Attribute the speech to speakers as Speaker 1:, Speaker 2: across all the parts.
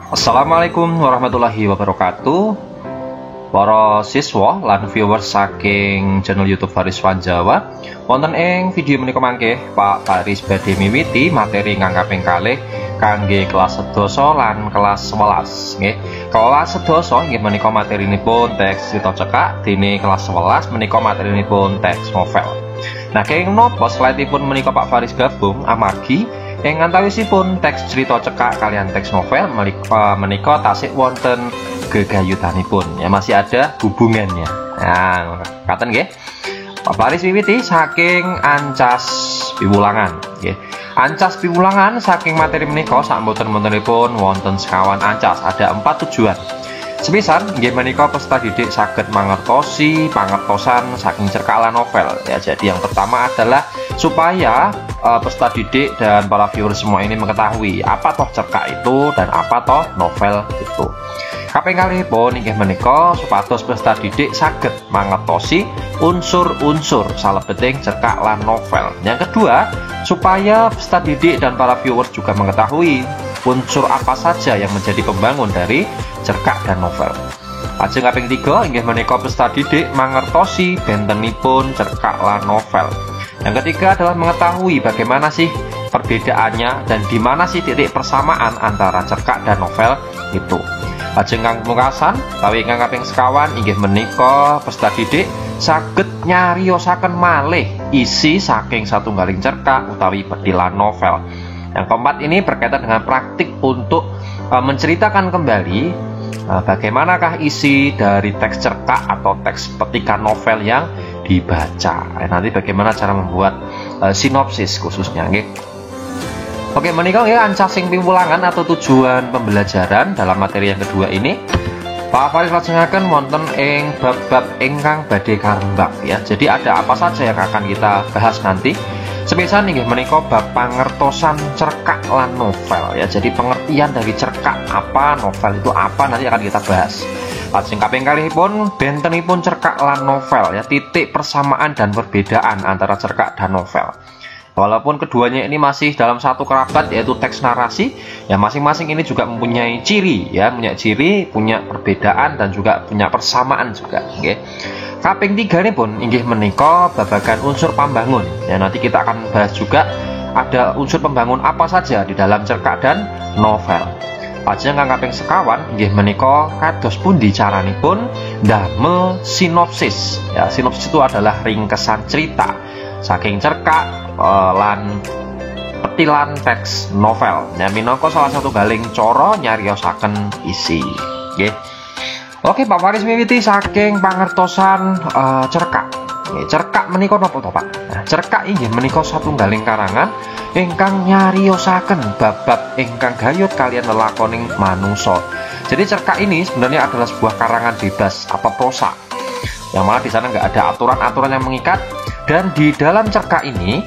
Speaker 1: Assalamualaikum warahmatullahi wabarakatuh. Para siswa lan viewers saking channel YouTube Fariswan Jawa, wonten ing video menika mangke Pak Faris badhe miwiti materi ingkang kaping kalih kangge kelas sedasa lan kelas 11 nggih. Kelas sedasa inggih menika materinipun teks crita cekak, dene kelas 11 menika materinipun teks novel. Nah, kenging napa slide-ipun menika Pak Faris gabung amargi ing antawisipun teks crita cekak kalian teks novel menika tasik wonten gegayutanipun ya, masih ada hubungannya. Nah, katen nggih. Pak Faris wiwiti saking ancas piwulangan nggih. Ancas piwulangan saking materi menika sakmboten-mbotenipun wonten sekawan ancas, ada 4 tujuan. Sepisan nggih menika peserta didik saged mangertosi pangertosan saking cerkak lan novel ya. Jadi yang pertama adalah supaya peserta didik dan para viewer semua ini mengetahui apa toh cerkak itu dan apa toh novel itu. Kaping kalihipun inggih menika supados peserta didik saged mangertosi unsur-unsur salebeting cerkak lan novel. Yang kedua, supaya peserta didik dan para viewers juga mengetahui unsur apa saja yang menjadi pembangun dari cerkak dan novel. Lajeng kaping 3 inggih menika peserta didik mangertosi bentenipun cerkak lan novel. Yang ketiga adalah mengetahui bagaimana sih perbedaannya dan di mana sih titik persamaan antara cerkak dan novel itu. Lajeng kang pungkasan utawi ingkang kaping sekawan inggih menika peserta didik saged nyariosaken malih isi saking satunggaling cerkak utawi petilan novel. Yang keempat ini berkaitan dengan praktik untuk menceritakan kembali bagaimanakah isi dari teks cerkak atau teks petikan novel yang dibaca. Nanti bagaimana cara membuat sinopsis khususnya nggih. Oke, menika ya ancasing piwulangan atau tujuan pembelajaran dalam materi yang kedua ini. Pak Faris lajengaken wonten ing bab-bab ingkang badhe karembak ya. Jadi ada apa saja yang akan kita bahas nanti. Sepisan inggih menika bab pangertosan cerkak lan novel ya. Jadi pengertian dari cerkak apa, novel itu apa nanti akan kita bahas. Lajeng kaping kalihipun bentenipun cerkak lan novel ya, titik persamaan dan perbedaan antara cerkak dan novel. Walaupun keduanya ini masih dalam satu kerabat yaitu teks narasi, ya masing-masing ini juga mempunyai ciri ya, punya perbedaan dan juga punya persamaan juga. Okay. Kaping 3 ini pun inggih menika babagan unsur pembangun. Ya nanti kita akan bahas juga ada unsur pembangun apa saja di dalam cerkak dan novel. Lajeng kang kaping sekawan inggih menika kados pundi caranipun ndamel sinopsis. Ya, sinopsis itu adalah ringkesan cerita saking cerkak lan petilan teks novel. Ya minangka salah satu galing cara nyariosaken isi. Nggih. Oke, Pak Faris miwiti saking pangertosan cerkak. Cerkak menika napa to, Pak? Nah, cerkak inggih menika satunggaling karangan ingkang nyariosaken bab-bab ingkang gayut kalian lelakoning manungsa. Jadi cerkak ini sebenarnya adalah sebuah karangan bebas atau prosa. Yang mana di sana nggak ada aturan-aturan yang mengikat, dan di dalam cerkak ini,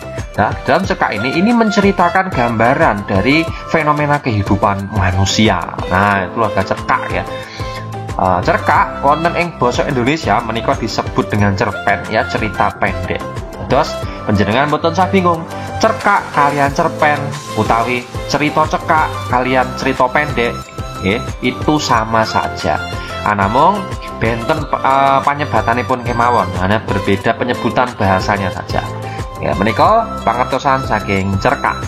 Speaker 1: ini menceritakan gambaran dari fenomena kehidupan manusia. Nah, itulah cerkak ya. Cerkak wonten ing basa Indonesia menika disebut dengan cerpen ya, cerita pendek. Terus panjenengan mboten usah bingung, cerkak kalian cerpen utawi cerita cekak kalian cerita pendek itu sama saja. Namung benten panyebatanipun kemawon, hanya berbeda penyebutan bahasanya saja. Ya menika pangertosan saking cerkak.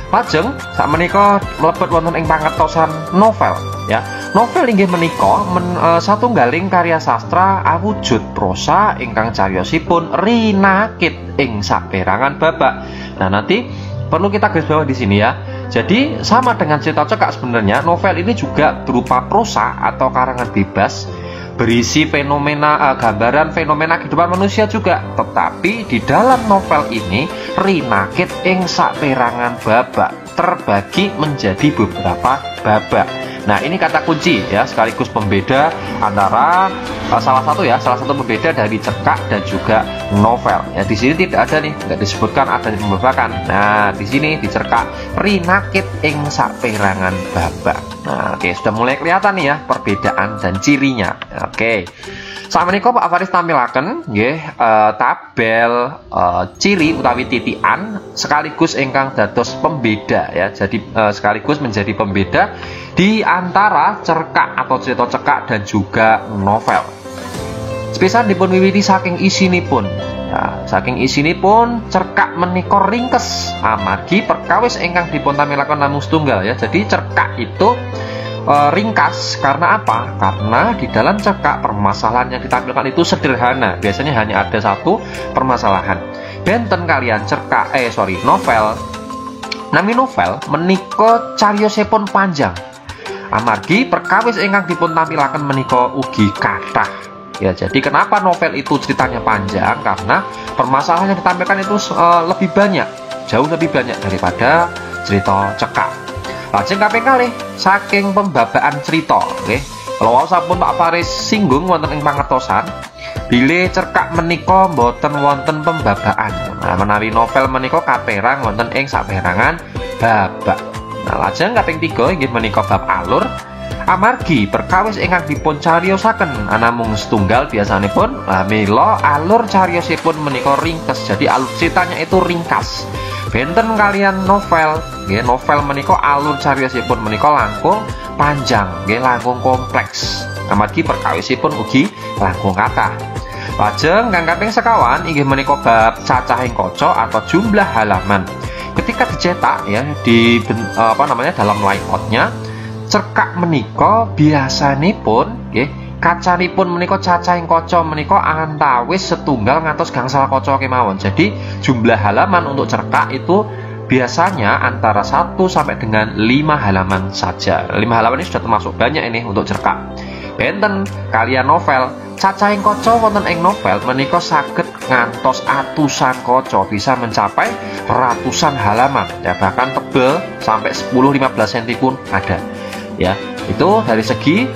Speaker 1: Lajeng sak menika mlebet wonten ing pangertosan novel ya. Novel inggih menika satunggaling karya sastra awujud prosa ingkang cariyosipun rinakit ing saperangan babak. Nah, nanti perlu kita garis bawah di sini ya. Jadi sama dengan cerita cekak sebenarnya novel ini juga berupa prosa atau karangan bebas berisi fenomena gambaran fenomena kehidupan manusia juga, tetapi di dalam novel ini rinakit ing saperangan babak terbagi menjadi beberapa babak. Nah, ini kata kunci ya, sekaligus pembeda antara salah satu pembeda dari cerkak dan juga novel. Ya, di sini tidak ada nih, nggak disebutkan adanya pembebakan. Nah, di sini dicerkak rinakit ing saperangan babak. Nah, oke, sudah mulai kelihatan nih ya perbedaan dan cirinya. Oke. Saat menika Pak Faris tampilaken nggih tabel ciri utawi titian sekaligus ingkang dados pembeda ya. Jadi sekaligus menjadi pembeda di antara cerkak atau cerita cekak dan juga novel. Sepisan dipun wiwiti saking isinipun. Ya, saking isinipun cerkak menika ringkes amargi perkawis ingkang dipun tampilaken namung setunggal ya. Jadi cerkak itu ringkas karena apa? Karena di dalam cerkak permasalahan yang ditampilkan itu sederhana. Biasanya hanya ada satu permasalahan. Benten kalian cerkak novel. Nami novel menika cariyosipun panjang. Amargi perkawis ingkang dipun tampilaken menika ugi kathah. Ya, jadi kenapa novel itu ceritanya panjang? Karena permasalahan yang ditampilkan itu lebih banyak, jauh lebih banyak daripada cerita cekak. Lajeng kaping kalih saking pembabaan cerita, nggih. Kalau sampun Pak Faris singgung wonten ing pangertosan, bilih cerkak menika boten wonten pembabaan. Nah, menawi novel menika kaperang wonten ing saperangan babak. Nah, lajeng kaping 3 inggih menika bab alur. Amargi perkawis ingkang dipun cariyosaken namung setunggal biasanipun, mila alur cariyosipun menika ringkes. Jadi alur ceritanya itu ringkas. Benten kalian novel, nggih, novel menika alur cariyosipun menika langkung panjang, nggih, langkung kompleks. Amargi perkawisipun ugi langkung kathah. Lajeng kang kaping sekawan inggih menika bab cacahing kaca atau jumlah halaman. Ketika dicetak ya di dalam layoutnya, cerkak menika biasanipun nggih kacanipun menika cacahing kaca menika antawis setunggal ngantos gangsal kaca kemawon. Jadi jumlah halaman untuk cerkak itu biasanya antara 1 sampai dengan 5 halaman saja. 5 halaman ini sudah termasuk banyak ini untuk cerkak. Benten kalian novel, cacahing kaca wonten ing novel menika saged ngantos atusan kaca, bisa mencapai ratusan halaman ya, bahkan tebel sampai 10-15 cm pun ada. Ya, itu dari segi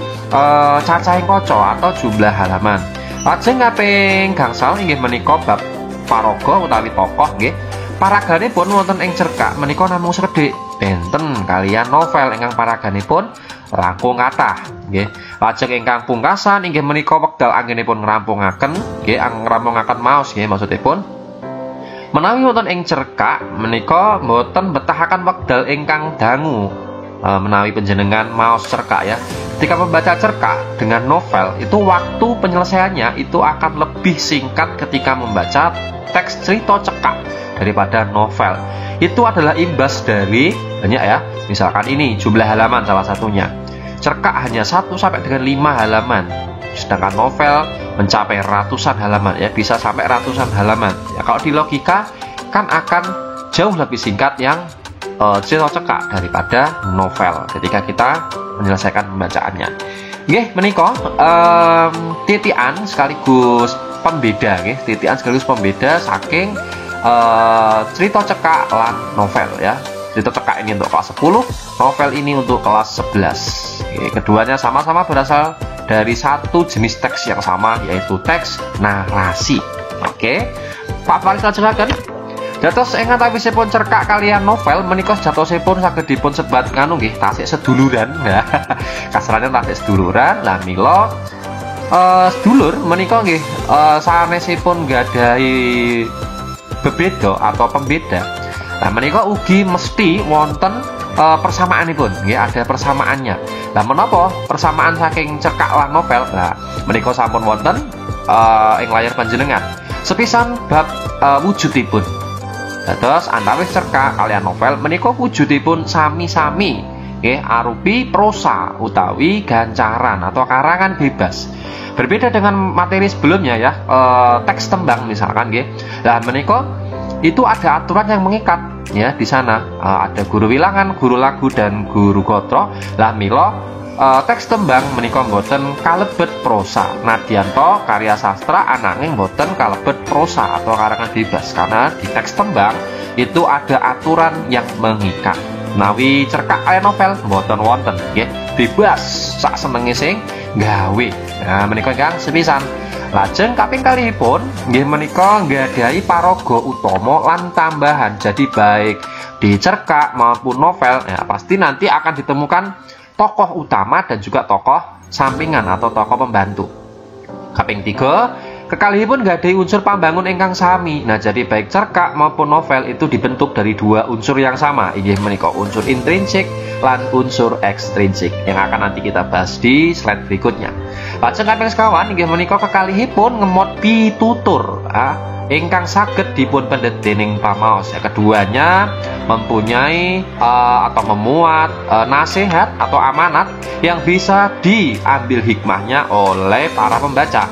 Speaker 1: cacahing kaca atau jumlah halaman. Lajeng kaping gangsal inggih menika bab paraga utawi tokoh nggih. Paraganipun wonten ing cerkak menika namung sekedhik. Benten kalian novel ingkang paraganipun langkung kathah nggih. Lajeng ingkang pungkasan inggih menika wekdal anggenipun ngrampungaken nggih, ngrampungaken maos nggih maksudipun. Menawi wonten ing cerkak menika boten betahaken wekdal ingkang dangu. Menawi panjenengan maos cerkak ya, ketika membaca cerkak dengan novel itu waktu penyelesaiannya itu akan lebih singkat ketika membaca teks cerita cekak daripada novel. Itu adalah imbas dari banyak ya, misalkan ini jumlah halaman salah satunya. Cerkak hanya 1 sampai dengan 5 halaman, sedangkan novel mencapai ratusan halaman ya, bisa sampai ratusan halaman ya. Kalau di logika kan akan jauh lebih singkat yang cerita cekak daripada novel ketika kita menyelesaikan pembacaannya. Nggih, menika titian sekaligus pembeda nggih, titian sekaligus pembeda saking cerita cekak lan novel ya. Cerita cekak ini untuk kelas 10, novel ini untuk kelas 11. Nggih, keduanya sama-sama berasal dari satu jenis teks yang sama, yaitu teks narasi. Oke. Pak Faris lajengaken. Dados ing antawisipun cerkak kalian novel menika jatosipun saged dipun sebat nganu nggih, tasik seduluran. Nah, kasarane tasik seduluran. Lah mila sedulur menika nggih sanesipun gadhahi bebeda atau pembeda. Nah, menika ugi mesti wonten persamaanipun nggih, ada persamaannya. Lah menapa persamaan saking cerkak lan novel? Lah menika sampun wonten ing layar panjenengan. Sepisan bab wujudipun. Dados antawis cerkak kalian novel menika wujudipun sami-sami nggih arupi prosa utawi gancaran atau karangan bebas. Berbeda dengan materi sebelumnya ya, teks tembang misalkan nggih. Lah menika itu ada aturan yang mengikat ya di sana. Ada guru wilangan, guru lagu dan guru gotro. Lah mila teks tembang menika mboten kalebet prosa. Nadyanto karya sastra ananging mboten kalebet prosa atau karangan bebas, karena di teks tembang itu ada aturan yang mengikat. Nawi cerkak kaya novel mboten wonten nggih, bebas sak senenge sing gawe. Nah menika ingkang sepisan. Lajeng kaping kalihipun nggih menika nggadahi paraga utama lan tambahan. Jadi baik di cerkak maupun novel ya pasti nanti akan ditemukan tokoh utama dan juga tokoh sampingan atau tokoh pembantu. Kaping 3 kekalihipun nggadahi unsur pambangun ingkang sami. Nah jadi baik cerkak maupun novel itu dibentuk dari dua unsur yang sama, inggih menika unsur intrinsik lan unsur ekstrinsik yang akan nanti kita bahas di slide berikutnya. Lajeng kaping sekawan inggih menika kekalihipun ngemot pitutur ingkang saged dipun pendet dening pamaos. Keduanya mempunyai atau memuat nasihat atau amanat yang bisa diambil hikmahnya oleh para pembaca.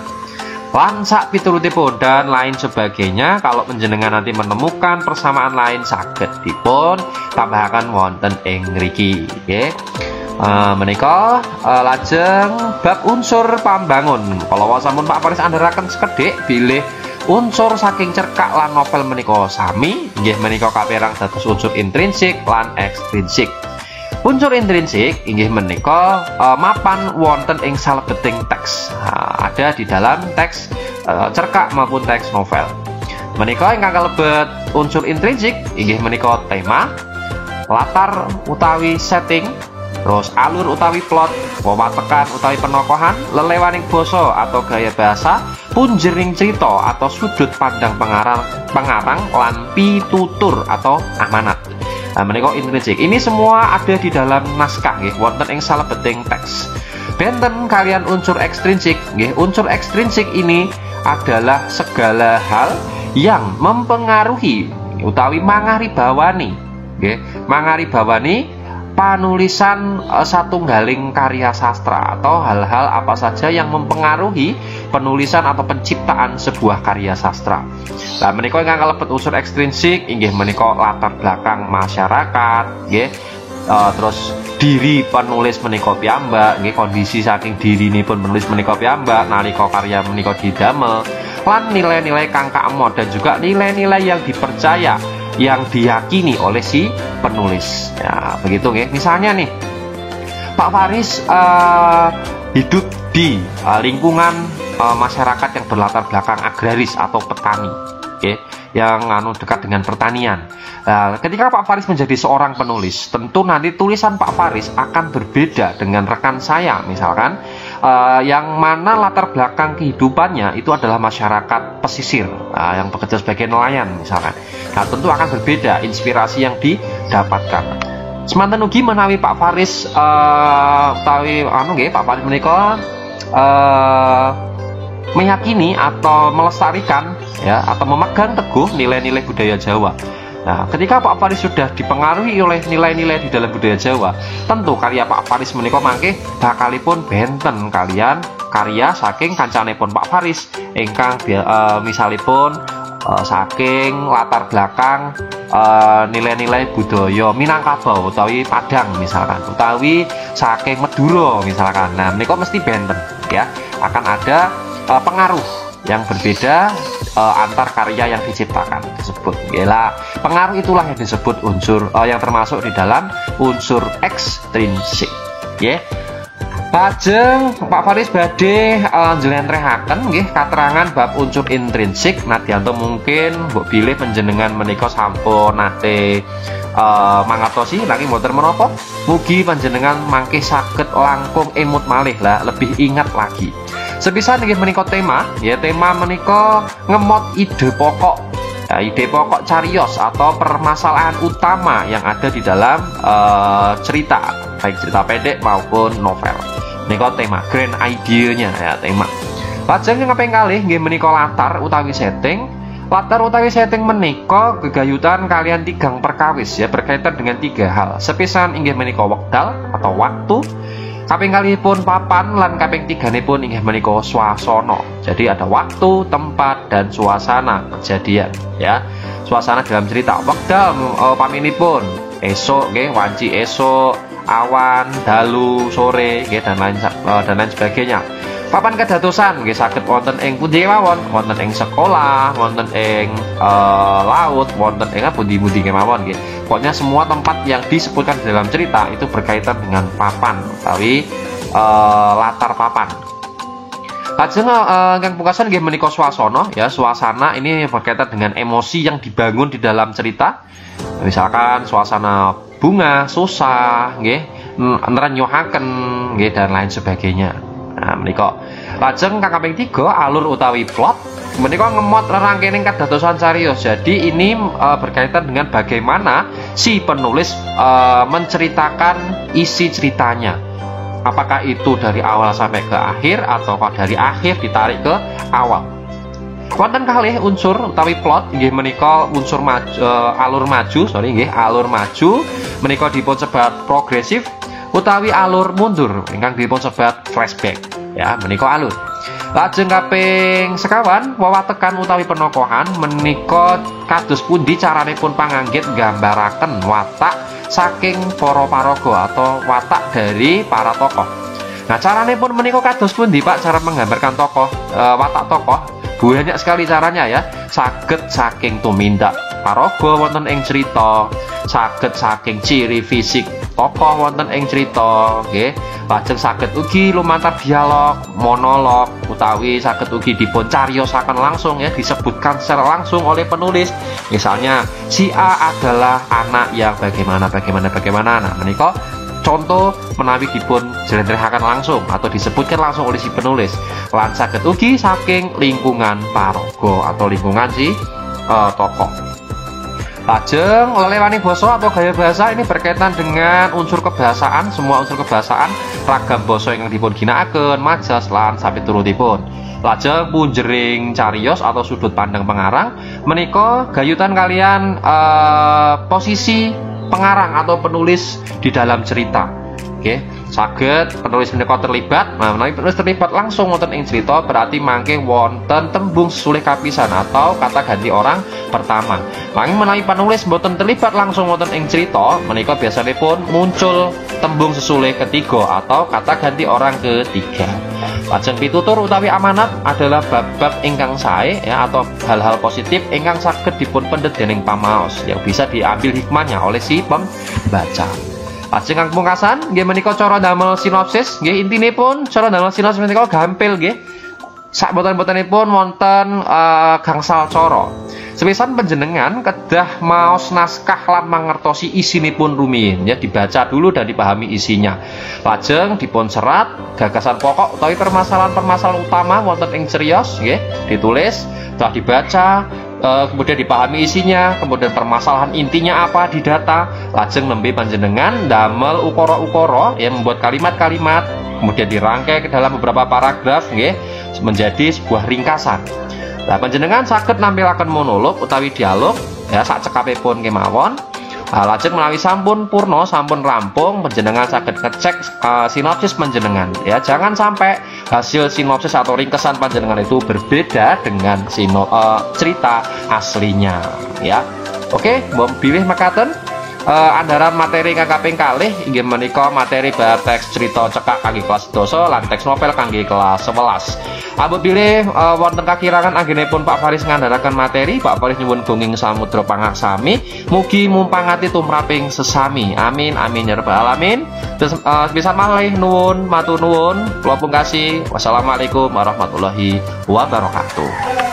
Speaker 1: Lan sak piturutipun dan lain sebagainya. Kalau panjenengan nanti menemukan persamaan lain saged dipun tambahaken wonten ing mriki nggih. Menika lajeng bab unsur pambangun. Kalau sampun Pak Faris andharaken sekedhik bilih unsur saking cerkak lan novel menika sami, inggih menika kaperang dados unsur intrinsik lan ekstrinsik. Unsur intrinsik inggih menika mapan wonten ing salebeting teks. Ada di dalam teks cerkak maupun teks novel. Menika ingkang kalebet unsur intrinsik inggih menika tema, latar utawi setting, terus alur utawi plot, wewatekan utawi penokohan, lelewaning basa atau gaya bahasa, punjering cerita atau sudut pandang pengarang lan pitutur atau amanat. Nah, menika intrinsik. Ini semua ada di dalam naskah nggih, wonten ing salebeting teks. Benten kalian unsur ekstrinsik nggih. Unsur ekstrinsik ini adalah segala hal yang mempengaruhi utawi mangaribawani nggih. Mangaribawani penulisan satunggaling karya sastra atau hal-hal apa saja yang mempengaruhi penulisan atau penciptaan sebuah karya sastra. Nah menika ingkang kalebet unsur ekstrinsik inggih menika latar belakang masyarakat nggih, terus diri penulis menika piyambak nggih, kondisi saking dirinipun penulis menika piyambak nalika karya menika didamel, lan nilai-nilai kang kaemot dan juga nilai-nilai yang dipercaya yang diyakini oleh si penulis. Ya, begitu nggih. Misalnya nih, Pak Faris hidup di lingkungan masyarakat yang berlatar belakang agraris atau petani, okay, yang dekat dengan pertanian. Ketika Pak Faris menjadi seorang penulis, tentu nanti tulisan Pak Faris akan berbeda dengan rekan saya, misalkan yang mana latar belakang kehidupannya itu adalah masyarakat pesisir yang bekerja sebagai nelayan misalkan. Nah tentu akan berbeda inspirasi yang didapatkan. Semanten ugi menawi Pak Faris Pak Faris menika meyakini atau melestarikan ya atau memegang teguh nilai-nilai budaya Jawa. Nah, ketika Pak Faris sudah dipengaruhi oleh nilai-nilai di dalam budaya Jawa, tentu karya Pak Faris menika mangke bakalipun benten kalian karya saking kancanipun Pak Faris ingkang misalipun saking latar belakang nilai-nilai budaya Minangkabau utawi Padang misalkan, utawi saking Madura misalkan. Nah, menika mesti benten ya, akan ada pengaruh yang berbeda antar karya yang diciptakan tersebut. Yalah, pengaruh itulah yang disebut unsur yang termasuk di dalam unsur ekstrinsik. Ya. Lajeng Pak Faris badhe njlentrehaken nggih katerangan bab unsur intrinsik. Nadyanto mungkin mbok bilih panjenengan menika sampun nate mangatosi nanging mboten menapa. Mugi panjenengan mangke saged langkung emut malih lah, lebih ingat lagi. Sepisan nggih menika tema, ya tema menika ngemot ide pokok. Ya, ide pokok cariyos atau permasalahan utama yang ada di dalam cerita, baik cerita pendek maupun novel. Menika tema, grand idea-nya ya tema. Lajeng kaping kalih nggih menika latar utawi setting. Latar utawi setting menika gegayutan kalian tigang perkawis ya, berkaitan dengan tiga hal. Sepisan inggih menika wekdal atau waktu. Kaping kalihipun papan lan kaping tiganipun inggih menika swasana. Jadi ada waktu, tempat dan suasana kejadian ya. Suasana dalam cerita wekdal paminipun esok nggih, wanci esok, awan, dalu, sore nggih dan lain sebagainya. Papan kedadosan nggih saged wonten ing pundi kemawon, wonten ing sekolah, wonten ing laut, wonten ing pundi-pundi kemawon nggih. Pokoknya semua tempat yang disebutkan dalam cerita itu berkaitan dengan papan utawi latar papan. Lajeng ingkang pungkasan nggih menika swasana ya, suasana ini berkaitan dengan emosi yang dibangun di dalam cerita. Misalkan suasana bunga, susah, nggih, nrenyohaken nggih dan lain sebagainya. Nah, menika. Lajeng kang kaping 3 alur utawi plot. Menika ngemot rerangkening kadadosan cariyos. Jadi ini berkaitan dengan bagaimana si penulis menceritakan isi ceritanya. Apakah itu dari awal sampai ke akhir atau dari akhir ditarik ke awal. Wonten kalih unsur utawi plot nggih menika unsur alur maju menika dipun sebat progresif utawi alur mundur ingkang dipun sebat flashback ya, menika alur. Lajeng kaping sekawan wewatekan utawi penokohan menika kados pundi caranipun panganggit nggambaraken watak saking para paraga atau watak dari para tokoh. Nah, caranipun menika kados pundi Pak cara menggambarkan tokoh, watak tokoh? Banyak sekali caranya ya. Saged saking tumindak paraga wonten ing cerita, saged saking ciri fisik tokoh wonten ing cerita, nggih. Lajeng saged ugi lumantar dialog, monolog utawi saged ugi dipun cariyosaken langsung ya, disebutkan secara langsung oleh penulis. Misalnya si A adalah anak yang bagaimana. Nah, menika contoh menawi dipun jlentrehaken langsung atau disebutkan langsung oleh si penulis. Lan saged ugi saking lingkungan paraga atau lingkungan si tokoh. Lajeng lelewani basa atau gaya bahasa ini berkaitan dengan unsur kebahasaan, semua unsur kebahasaan, ragam basa yang dipun ginakaken, majas lan sampai turutipun. Lajeng punjering cariyos atau sudut pandang pengarang menika gayutan kalian posisi pengarang atau penulis di dalam cerita. Oke, saged penulis menika terlibat. Nah, menawi penulis terlibat langsung wonten ing cerita berarti mangke wonten tembung sesulih kapisan atau kata ganti orang pertama. Nanging menawi penulis mboten terlibat langsung wonten ing cerita, menika biasanipun muncul tembung sesulih ketiga atau kata ganti orang ketiga. Lajeng pitutur utawi amanat adalah bab-bab ingkang sae ya, atau hal-hal positif ingkang saged dipun pendet dening pamaos yang bisa diambil hikmahnya oleh si pembaca. Lajeng kang pungkasan nggih menika cara damel sinopsis, nggih intinipun cara damel sinopsis menika gampil nggih. Sak boten-botenipun wonten gangsal cara. Sepisan panjenengan kedah maos naskah lan mangertosi isinipun rumiyin ya, dibaca dulu dan dipahami isinya. Lajeng dipun serat gagasan pokok utawi permasalahan-permasalahan utama wonten ing cariyos nggih, ditulis, telah dibaca, kemudian dipahami isinya, kemudian permasalahan intinya apa didata, lajeng nembe panjenengan damel ukara-ukara ya, membuat kalimat-kalimat kemudian dirangkai ke dalam beberapa paragraf nggih menjadi sebuah ringkasan. Nah, panjenengan saged nampilaken monolog utawi dialog ya sak cekapipun kemawon. Lajeng menawi sampun purna, sampun rampung, panjenengan saged ngecek sinopsis panjenengan ya. Jangan sampai hasil sinopsis atau ringkesan panjenengan itu berbeda dengan cerita aslinya ya. Oke, mbok bilih mekaten andaran materi kang kaping kalih inggih menika materi bab teks cerita cekak kangge kelas 12 lan teks novel kangge kelas 11. Abot bilih wonten kakirangan anggenipun Pak Faris ngandharaken materi, Pak Faris nyuwun gunging samudra pangaksami, mugi mumpangati tumraping sesami. Amin amin ya rabbal alamin. Terus bisa malih nuwun, matur nuwun, kula pungkasi. Wassalamualaikum warahmatullahi wabarakatuh.